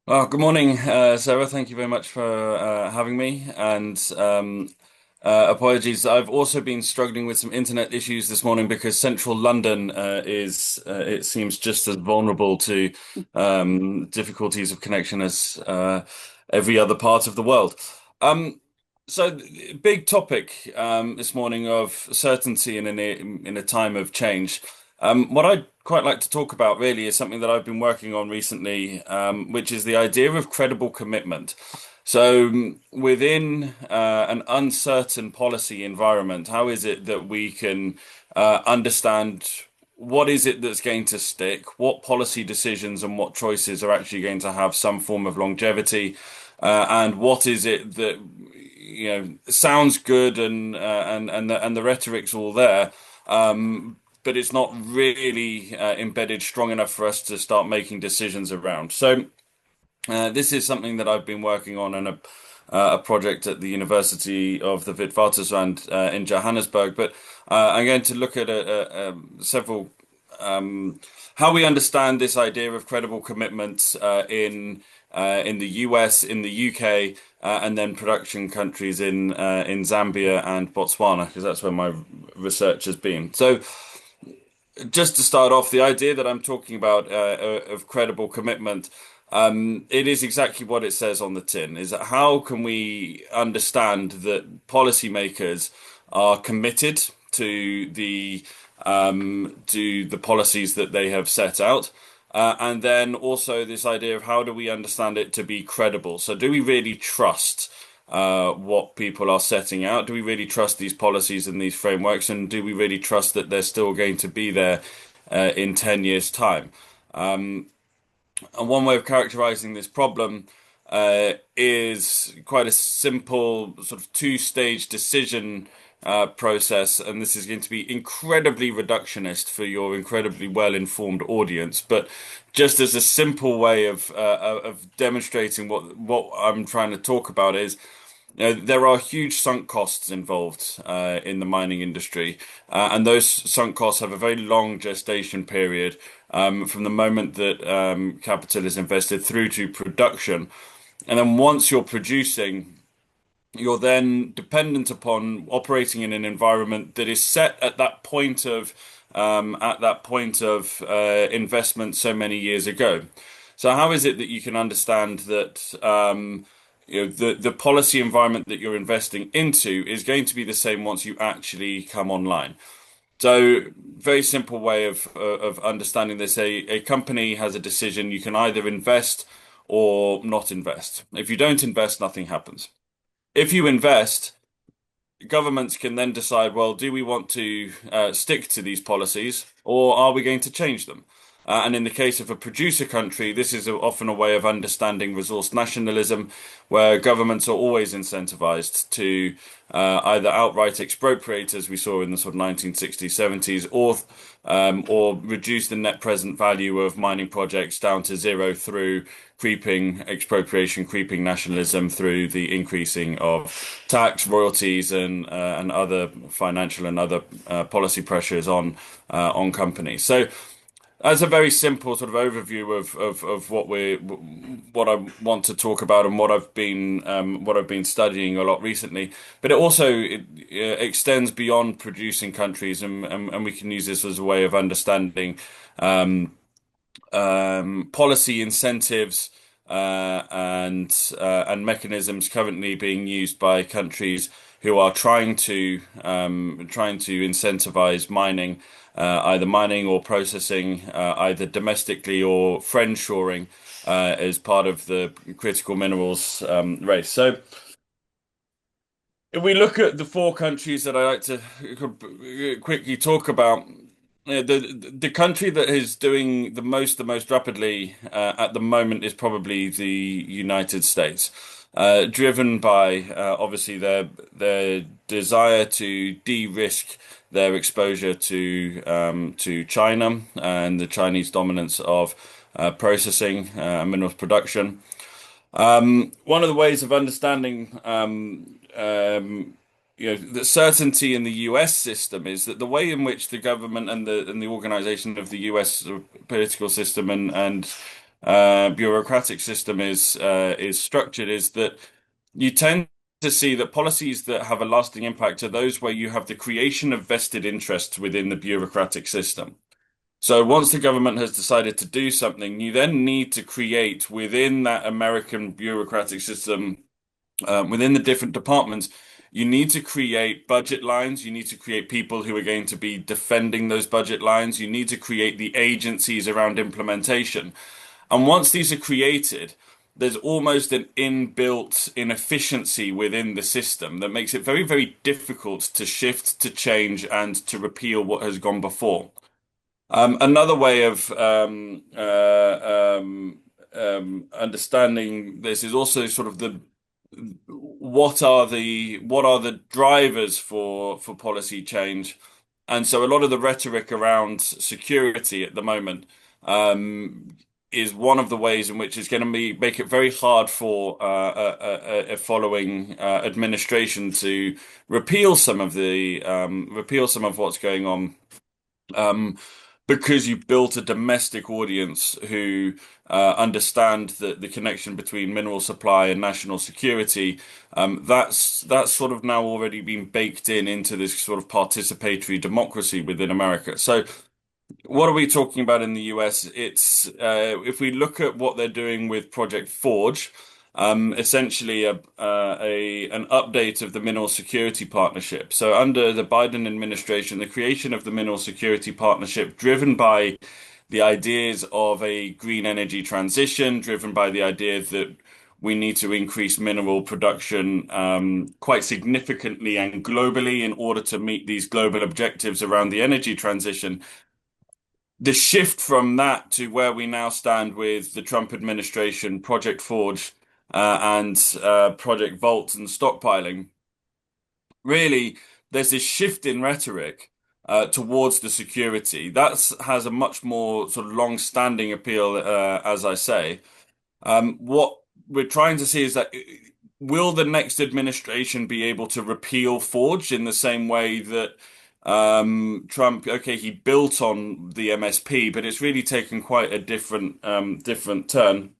Good morning, Sarah. Thank you very much for having me. And apologies, I've also been struggling with some internet issues this morning because central London it seems, just as vulnerable to difficulties of connection as every other part of the world. Um, Big topic this morning of certainty in a time of change. What I'd quite like to talk about really is something that I've been working on recently, which is the idea of credible commitment. Within an uncertain policy environment, how is it that we can understand what is it that's going to stick, what policy decisions and what choices are actually going to have some form of longevity, and what is it that sounds good and the rhetoric's all there, but it's not really embedded strong enough for us to start making decisions around. This is something that I've been working on in a project at the University of the Witwatersrand in Johannesburg. But I'm going to look at several how we understand this idea of credible commitment in the US, in the UK, and then production countries in Zambia and Botswana, because that's where my research has been. So, just to start off, the idea that I'm talking about of credible commitment, it is exactly what it says on the tin. Is that how can we understand that policymakers are committed to the policies that they have set out? And then also this idea of how do we understand it to be credible? So do we really trust what people are setting out? Do we really trust these policies and these frameworks? And do we really trust that they're still going to be there in 10 years' time? And one way of characterizing this problem is quite a simple sort of two-stage decision process, and this is going to be incredibly reductionist for your incredibly well-informed audience. But just as a simple way of demonstrating what I'm trying to talk about is, there are huge sunk costs involved in the mining industry, and those sunk costs have a very long gestation period from the moment that capital is invested through to production. And then once you're producing, you're then dependent upon operating in an environment that is set at that point of investment so many years ago. So how is it that you can understand that the policy environment that you're investing into is going to be the same once you actually come online? So, very simple way of understanding this. A company has a decision. You can either invest or not invest. If you don't invest, nothing happens. If you invest, governments can then decide, well, do we want to stick to these policies or are we going to change them? And in the case of a producer country, this is often a way of understanding resource nationalism, where governments are always incentivized to either outright expropriate, as we saw in the sort of 1960s, 70s, or reduce the net present value of mining projects down to zero through creeping expropriation, creeping nationalism, through the increasing of tax, royalties, and other financial and other policy pressures on companies. So that's a very simple sort of overview of what I want to talk about and what I've been studying a lot recently. But it extends beyond producing countries, and we can use this as a way of understanding policy incentives and mechanisms currently being used by countries who are trying to incentivize mining, either mining or processing, either domestically or friendshoring, as part of the critical minerals race. So, if we look at the four countries that I like to quickly talk about, the country that is doing the most rapidly at the moment is probably the United States, driven by obviously their desire to de-risk their exposure to China and the Chinese dominance of processing minerals production. One of the ways of understanding the certainty in the US system is that the way in which the government and the organization of the US political system and bureaucratic system is structured is that you tend to see that policies that have a lasting impact are those where you have the creation of vested interests within the bureaucratic system. So once the government has decided to do something, you then need to create within that American bureaucratic system, within the different departments, you need to create budget lines. You need to create people who are going to be defending those budget lines. You need to create the agencies around implementation. And once these are created, there's almost an inbuilt inefficiency within the system that makes it very, very difficult to shift, to change, and to repeal what has gone before. Another way of understanding this is also sort of the what are the drivers for policy change, and so a lot of the rhetoric around security at the moment is one of the ways in which it's going to be make it very hard for a following administration to repeal some of what's going on. Um, because you've built a domestic audience who understand the connection between mineral supply and national security, that's sort of now already been baked into this sort of participatory democracy within America. So what are we talking about in the US? It's if we look at what they're doing with Project Forge, essentially an update of the Mineral Security Partnership. So under the Biden administration, the creation of the Mineral Security Partnership, driven by the ideas of a green energy transition, driven by the idea that we need to increase mineral production quite significantly and globally in order to meet these global objectives around the energy transition. The shift from that to where we now stand with the Trump administration, Project Forge, and Project Vault and stockpiling, really, there's this shift in rhetoric towards the security. That has a much more sort of long-standing appeal, as I say. What we're trying to see is that will the next administration be able to repeal Forge in the same way that Trump, okay, he built on the MSP, but it's really taken quite a different turn.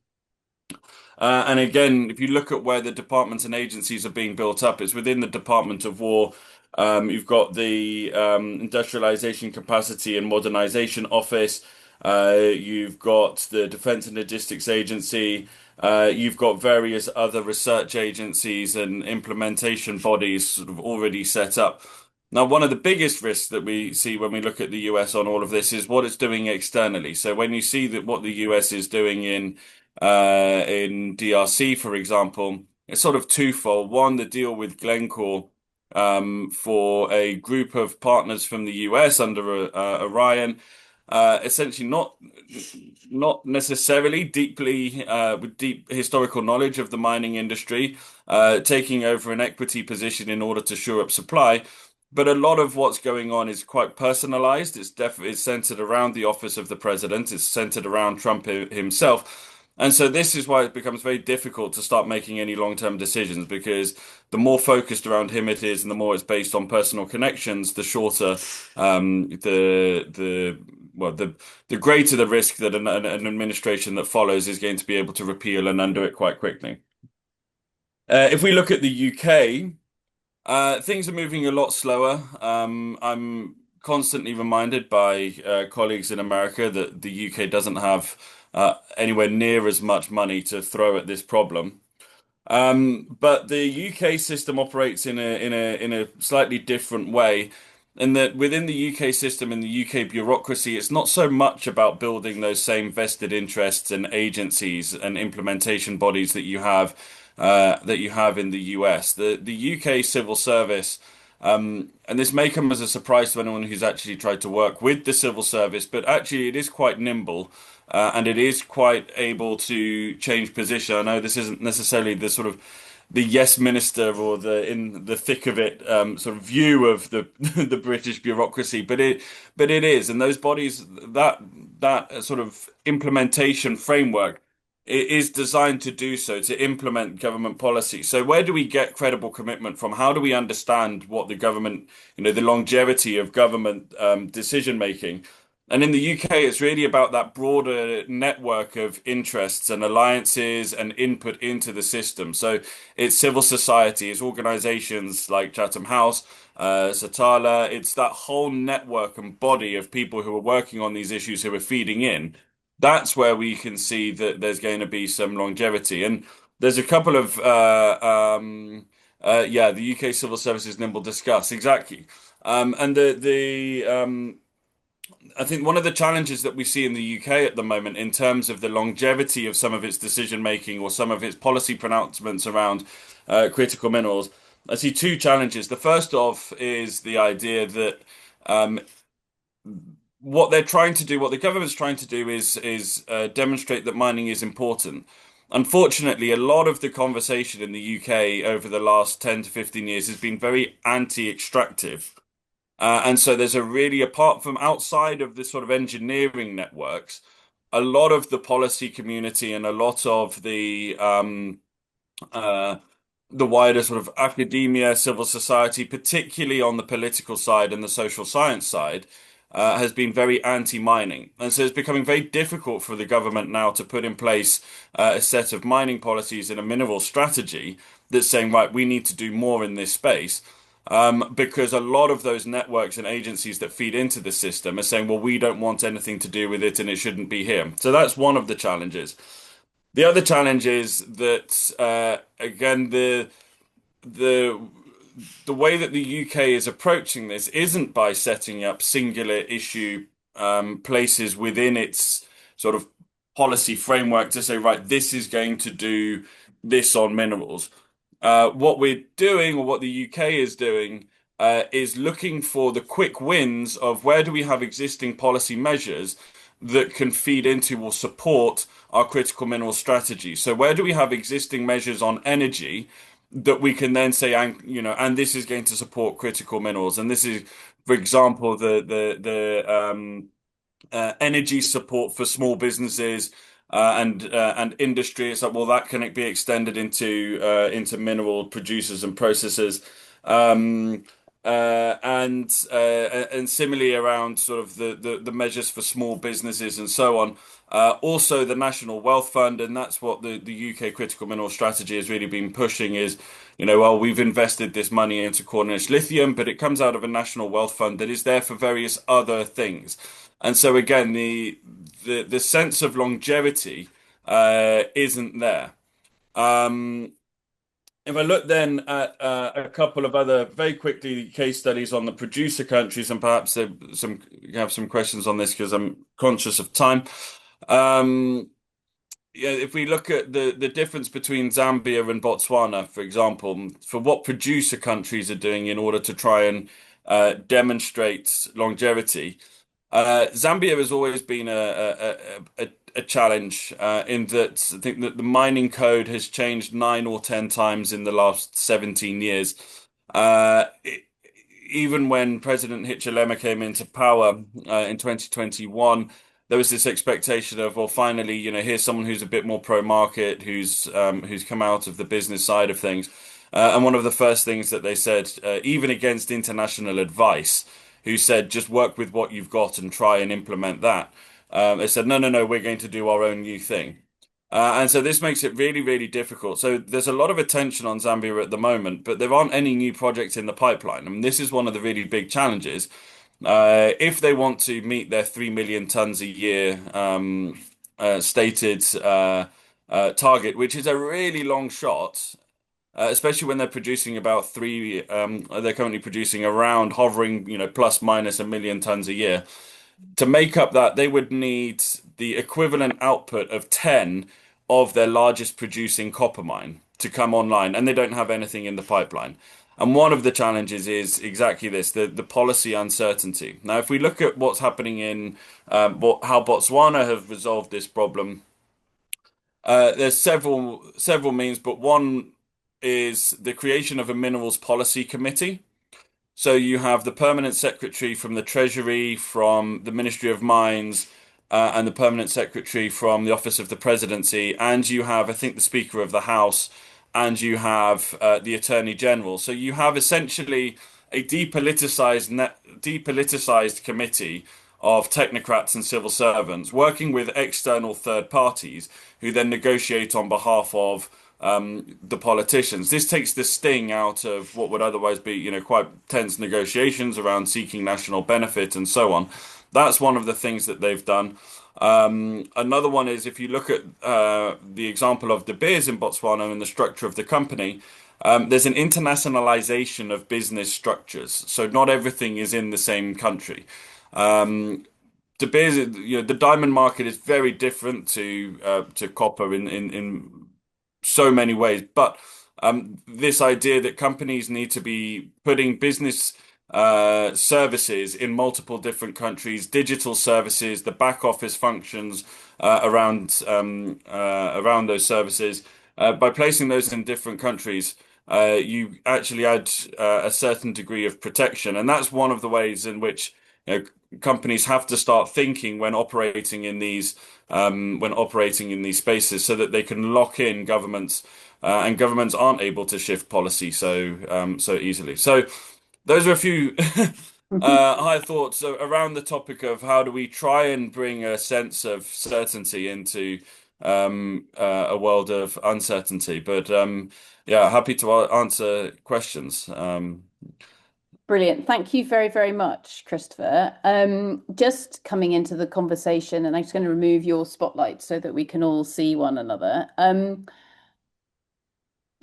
And again, if you look at where the departments and agencies are being built up, it's within the Department of War. You've got the Industrialization Capacity and Modernization Office. You've got the Defense and Logistics Agency. You've got various other research agencies and implementation bodies sort of already set up. Now, one of the biggest risks that we see when we look at the US on all of this is what it's doing externally. So when you see that what the US is doing in DRC, for example, it's sort of twofold. One, the deal with Glencore for a group of partners from the US under Orion, essentially not necessarily deeply with deep historical knowledge of the mining industry, taking over an equity position in order to shore up supply. But a lot of what's going on is quite personalized. It's definitely centered around the office of the president. It's centered around Trump himself. And so this is why it becomes very difficult to start making any long-term decisions because the more focused around him it is and the more it's based on personal connections, the shorter the well the greater the risk that an administration that follows is going to be able to repeal and undo it quite quickly. If we look at the UK, things are moving a lot slower. I'm constantly reminded by colleagues in America that the UK doesn't have anywhere near as much money to throw at this problem. But the UK system operates in a slightly different way, in that within the UK system and the UK bureaucracy, it's not so much about building those same vested interests and agencies and implementation bodies that you have in the US. The UK civil service, and this may come as a surprise to anyone who's actually tried to work with the civil service, but actually it is quite nimble. And it is quite able to change position. I know this isn't necessarily the sort of the yes minister or the in the thick of it sort of view of the the British bureaucracy, but it is, and those bodies that sort of implementation framework it is designed to do so to implement government policy. So where do we get credible commitment from? How do we understand what the government, the longevity of government decision making? And in the UK, it's really about that broader network of interests and alliances and input into the system. So it's civil society, it's organizations like Chatham House, Satala. It's that whole network and body of people who are working on these issues who are feeding in. That's where we can see that there's going to be some longevity. And there's a couple of, yeah, the UK Civil Services Nimble discuss exactly. And I think one of the challenges that we see in the UK at the moment, in terms of the longevity of some of its decision making or some of its policy pronouncements around critical minerals, I see two challenges. The first of is the idea that um, what they're trying to do, what the government's trying to do, is demonstrate that mining is important. Unfortunately, a lot of the conversation in the UK over the last 10 to 15 years has been very anti-extractive. And so there's a really, apart from outside of the sort of engineering networks, a lot of the policy community and a lot of uh, the wider sort of academia, civil society, particularly on the political side and the social science side, has been very anti-mining. And so it's becoming very difficult for the government now to put in place a set of mining policies and a mineral strategy that's saying, right, we need to do more in this space. Because a lot of those networks and agencies that feed into the system are saying, well, we don't want anything to do with it and it shouldn't be here. So that's one of the challenges. The other challenge is that again the the way that the UK is approaching this isn't by setting up singular issue places within its sort of policy framework to say, right, this is going to do this on minerals. What we're doing, or what the UK is doing, is looking for the quick wins of where do we have existing policy measures that can feed into or support our critical mineral strategy. So where do we have existing measures on energy that we can then say, and and this is going to support critical minerals, and this is, for example, the energy support for small businesses and industry. It's like, well, that can be extended into mineral producers and processors, um, and similarly around sort of the measures for small businesses and so on. Also, the National Wealth Fund, and that's what the UK Critical Mineral Strategy has really been pushing is, well, we've invested this money into Cornish lithium, but it comes out of a National Wealth Fund that is there for various other things. And so again, the sense of longevity isn't there. Um, if I look then at a couple of other very quickly case studies on the producer countries, and perhaps you have some questions on this because I'm conscious of time. Um, yeah, if we look at the difference between Zambia and Botswana, for example, for what producer countries are doing in order to try and demonstrate longevity. Zambia has always been a challenge in that I think that the mining code has changed 9 or 10 times in the last 17 years. Uh, it- Even when President Hichilema came into power in 2021, there was this expectation of, well, finally, here's someone who's a bit more pro-market, who's come out of the business side of things. And one of the first things that they said, even against international advice, who said just work with what you've got and try and implement that. They said, no, no, no, we're going to do our own new thing. And so this makes it really, really difficult. So there's a lot of attention on Zambia at the moment, but there aren't any new projects in the pipeline. I mean, this is one of the really big challenges. If they want to meet their 3 million tons a year stated target, which is a really long shot, especially when they're producing about they're currently producing around hovering, plus minus 1 million tons a year. To make up that, they would need the equivalent output of 10 of their largest producing copper mine to come online, and they don't have anything in the pipeline. And one of the challenges is exactly this, the policy uncertainty. Now, if we look at what's happening in how Botswana have resolved this problem, there's several means, but one is the creation of a minerals policy committee. So you have the permanent secretary from the Treasury, from the Ministry of Mines, and the permanent secretary from the Office of the Presidency, and you have, I think, the Speaker of the House, and you have the Attorney General. So you have essentially a depoliticized committee of technocrats and civil servants working with external third parties who then negotiate on behalf of the politicians. This takes the sting out of what would otherwise be, quite tense negotiations around seeking national benefit and so on. That's one of the things that they've done. Another one is if you look at the example of De Beers in Botswana and the structure of the company, there's an internationalization of business structures. So not everything is in the same country. De Beers, the diamond market is very different to copper in so many ways. But this idea that companies need to be putting business services in multiple different countries, digital services, the back office functions around those services, by placing those in different countries, you actually add a certain degree of protection, and that's one of the ways in which companies have to start thinking when operating in these spaces, so that they can lock in governments, and governments aren't able to shift policy so easily. So those are a few high thoughts around the topic of how do we try and bring a sense of certainty into a world of uncertainty. But yeah, happy to answer questions. Brilliant. Thank you very, very much, Christopher. Just coming into the conversation, and I'm just going to remove your spotlight so that we can all see one another.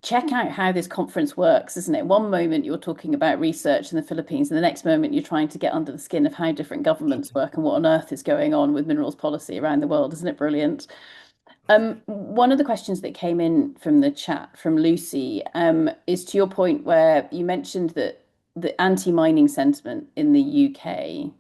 Check out how this conference works, isn't it? One moment you're talking about research in the Philippines, and the next moment you're trying to get under the skin of how different governments work and what on earth is going on with minerals policy around the world. Isn't it brilliant? One of the questions that came in from the chat from Lucy, is to your point where you mentioned that the anti-mining sentiment in the UK,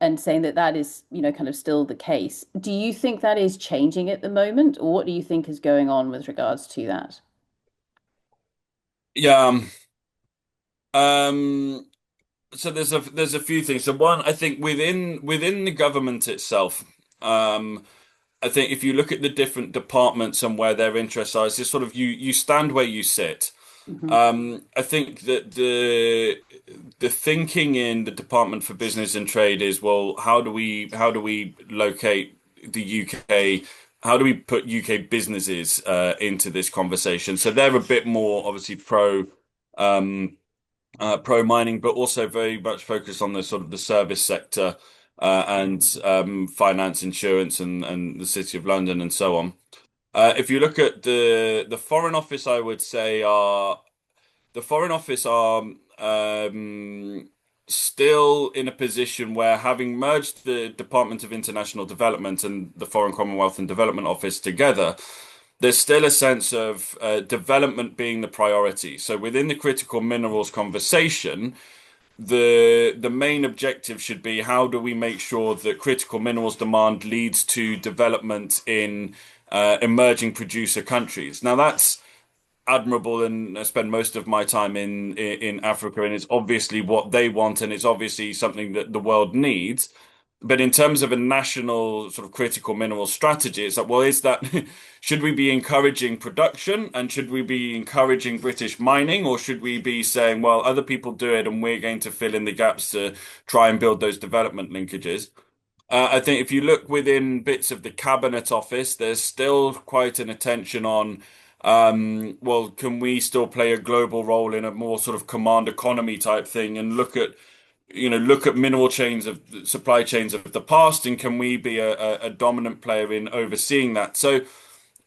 and saying that that is, kind of still the case. Do you think that is changing at the moment, or what do you think is going on with regards to that? Yeah. Um, so there's a few things. So one, I think within the government itself, I think if you look at the different departments and where their interests are, it's just sort of you stand where you sit. Hmm. I think that the thinking in the Department for Business and Trade is, well, how do we locate the UK? How do we put UK businesses into this conversation? So they're a bit more obviously um, pro mining, but also very much focused on the sort of the service sector and finance, insurance, and the City of London and so on. If you look at the Foreign Office, I would say the Foreign Office are still in a position where, having merged the Department of International Development and the Foreign Commonwealth and Development Office together, there's still a sense of development being the priority. So within the critical minerals conversation, the main objective should be, how do we make sure that critical minerals demand leads to development in emerging producer countries? Now that's admirable, and I spend most of my time in Africa, and it's obviously what they want, and it's obviously something that the world needs. But in terms of a national sort of critical mineral strategy, it's like, well, is that should we be encouraging production, and should we be encouraging British mining, or should we be saying, well, other people do it and we're going to fill in the gaps to try and build those development linkages? I think if you look within bits of the Cabinet Office, there's still quite an attention on, well, can we still play a global role in a more sort of command economy type thing, and look at mineral chains of supply chains of the past, and can we be a dominant player in overseeing that? So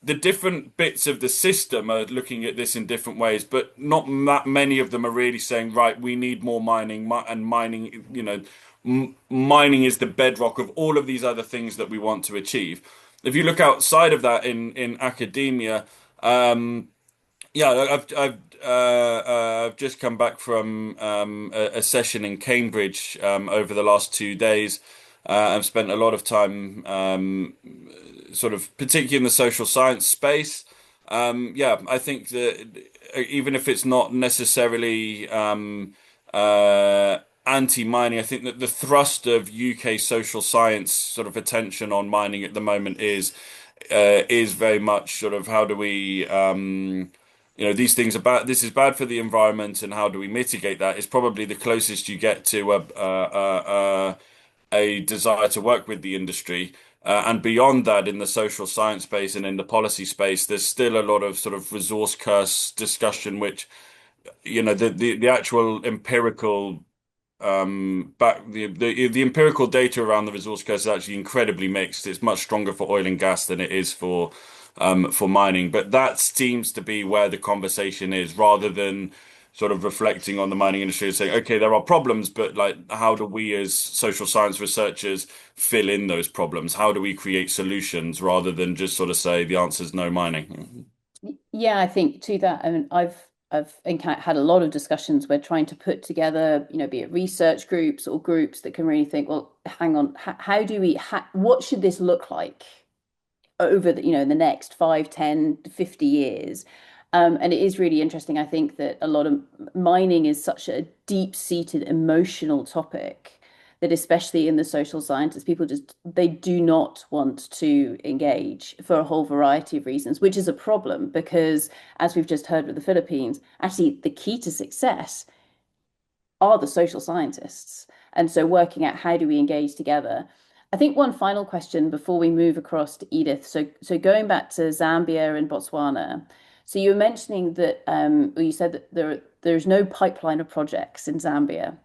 the different bits of the system are looking at this in different ways, but not that many of them are really saying, right, we need more mining, and mining, mining is the bedrock of all of these other things that we want to achieve. If you look outside of that in academia, yeah, I've just come back from a session in Cambridge over the last 2 days. I've spent a lot of time sort of particularly in the social science space. Yeah, I think that even if it's not necessarily anti-mining, I think that the thrust of UK social science sort of attention on mining at the moment is very much sort of how do we these things are bad. This is bad for the environment, and how do we mitigate that? Is probably the closest you get to a desire to work with the industry. And beyond that, in the social science space and in the policy space, there's still a lot of sort of resource curse discussion, which, the actual empirical the empirical data around the resource curse is actually incredibly mixed. It's much stronger for oil and gas than it is for mining. But that seems to be where the conversation is, rather than sort of reflecting on the mining industry and saying, okay, there are problems, but like, how do we as social science researchers fill in those problems? How do we create solutions rather than just sort of say the answer is no mining? Yeah, I think to that, I mean, had a lot of discussions where trying to put together, be it research groups or groups that can really think, well, hang on, how do we, what should this look like over in the next 5, 10, 50 years? And it is really interesting. I think that a lot of mining is such a deep-seated emotional topic that especially in the social sciences, people just they do not want to engage for a whole variety of reasons, which is a problem because, as we've just heard with the Philippines, actually the key to success are the social scientists. And so working out how do we engage together. I think one final question before we move across to Edith. So going back to Zambia and Botswana. So you were mentioning that well, you said that there's no pipeline of projects in Zambia,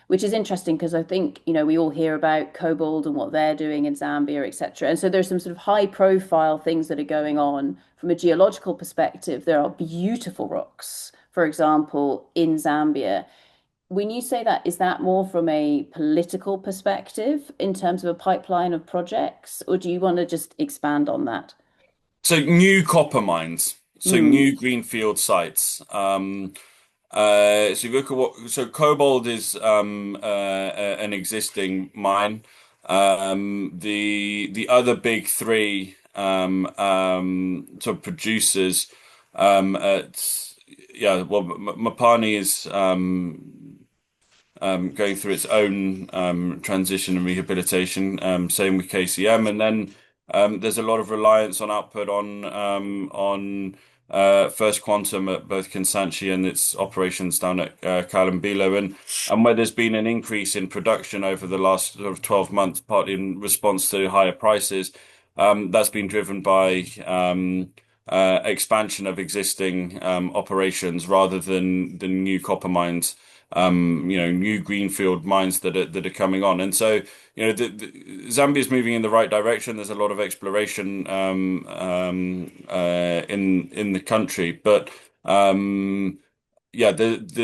which is interesting because I think, we all hear about Cobalt and what they're doing in Zambia, etc. And so there's some sort of high profile things that are going on from a geological perspective. There are beautiful rocks, for example, in Zambia. When you say that, is that more from a political perspective in terms of a pipeline of projects, or do you want to just expand on that? So new copper mines, so Mm, new greenfield sites. So you look at so Cobalt is an existing mine. The other big three sort of producers at yeah, well, Mopani is going through its own transition and rehabilitation. Same with KCM, and then there's a lot of reliance on output on First Quantum at both Kansanshi and its operations down at Kalambilo, and where there's been an increase in production over the last sort of 12 months, partly in response to higher prices. That's been driven by expansion of existing operations rather than new copper mines, new greenfield mines that are coming on. And so, Zambia is moving in the right direction. There's a lot of exploration in the country, but yeah, the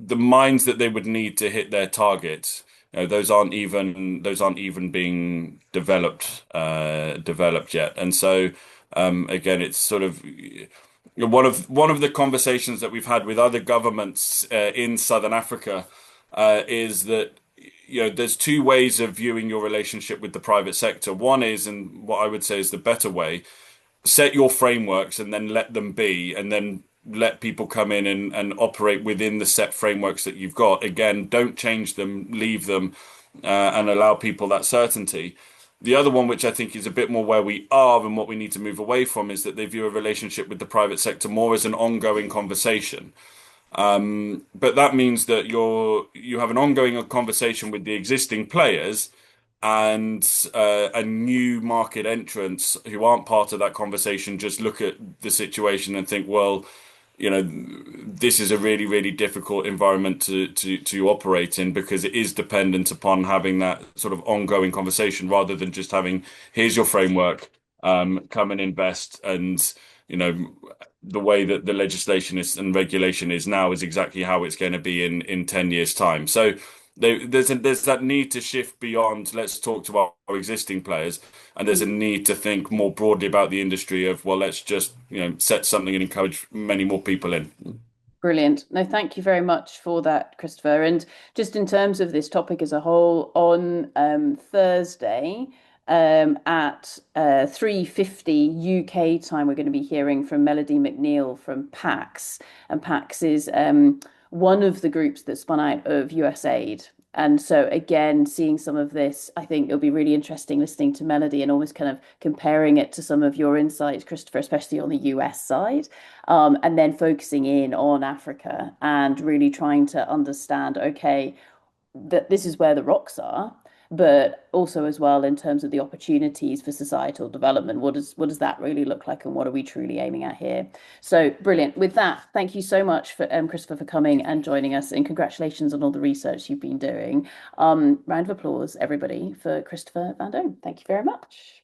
mines that they would need to hit their targets, those aren't even being developed yet. And so, again, it's sort of one of the conversations that we've had with other governments in Southern Africa is that there's two ways of viewing your relationship with the private sector. One is, and what I would say is the better way, set your frameworks and then let them be, and then let people come in and operate within the set frameworks that you've got. Again, don't change them, leave them, and allow people that certainty. The other one, which I think is a bit more where we are and what we need to move away from, is that they view a relationship with the private sector more as an ongoing conversation. But that means that you have an ongoing conversation with the existing players and a new market entrants who aren't part of that conversation just look at the situation and think, well, this is a really, really difficult environment to operate in because it is dependent upon having that sort of ongoing conversation rather than just having, here's your framework, come and invest, and you know the way that the legislation is and regulation is now is exactly how it's going to be in 10 years' time. So there's that need to shift beyond, let's talk to our existing players, and there's a mm. need to think more broadly about the industry of, well, let's just, set something and encourage many more people in. Brilliant. No, thank you very much for that, Christopher. And just in terms of this topic as a whole, on Thursday at 3:50 UK time, we're going to be hearing from Melody McNeil from PAX. And PAX is one of the groups that spun out of USAID. And so again, seeing some of this, I think it'll be really interesting listening to Melody and almost kind of comparing it to some of your insights, Christopher, especially on the US side, and then focusing in on Africa and really trying to understand, okay, that this is where the rocks are, but also as well in terms of the opportunities for societal development. What does that really look like, and what are we truly aiming at here? So brilliant. With that, thank you so much for Christopher for coming and joining us, and congratulations on all the research you've been doing. Round of applause, everybody, for Christopher Vandome. Thank you very much.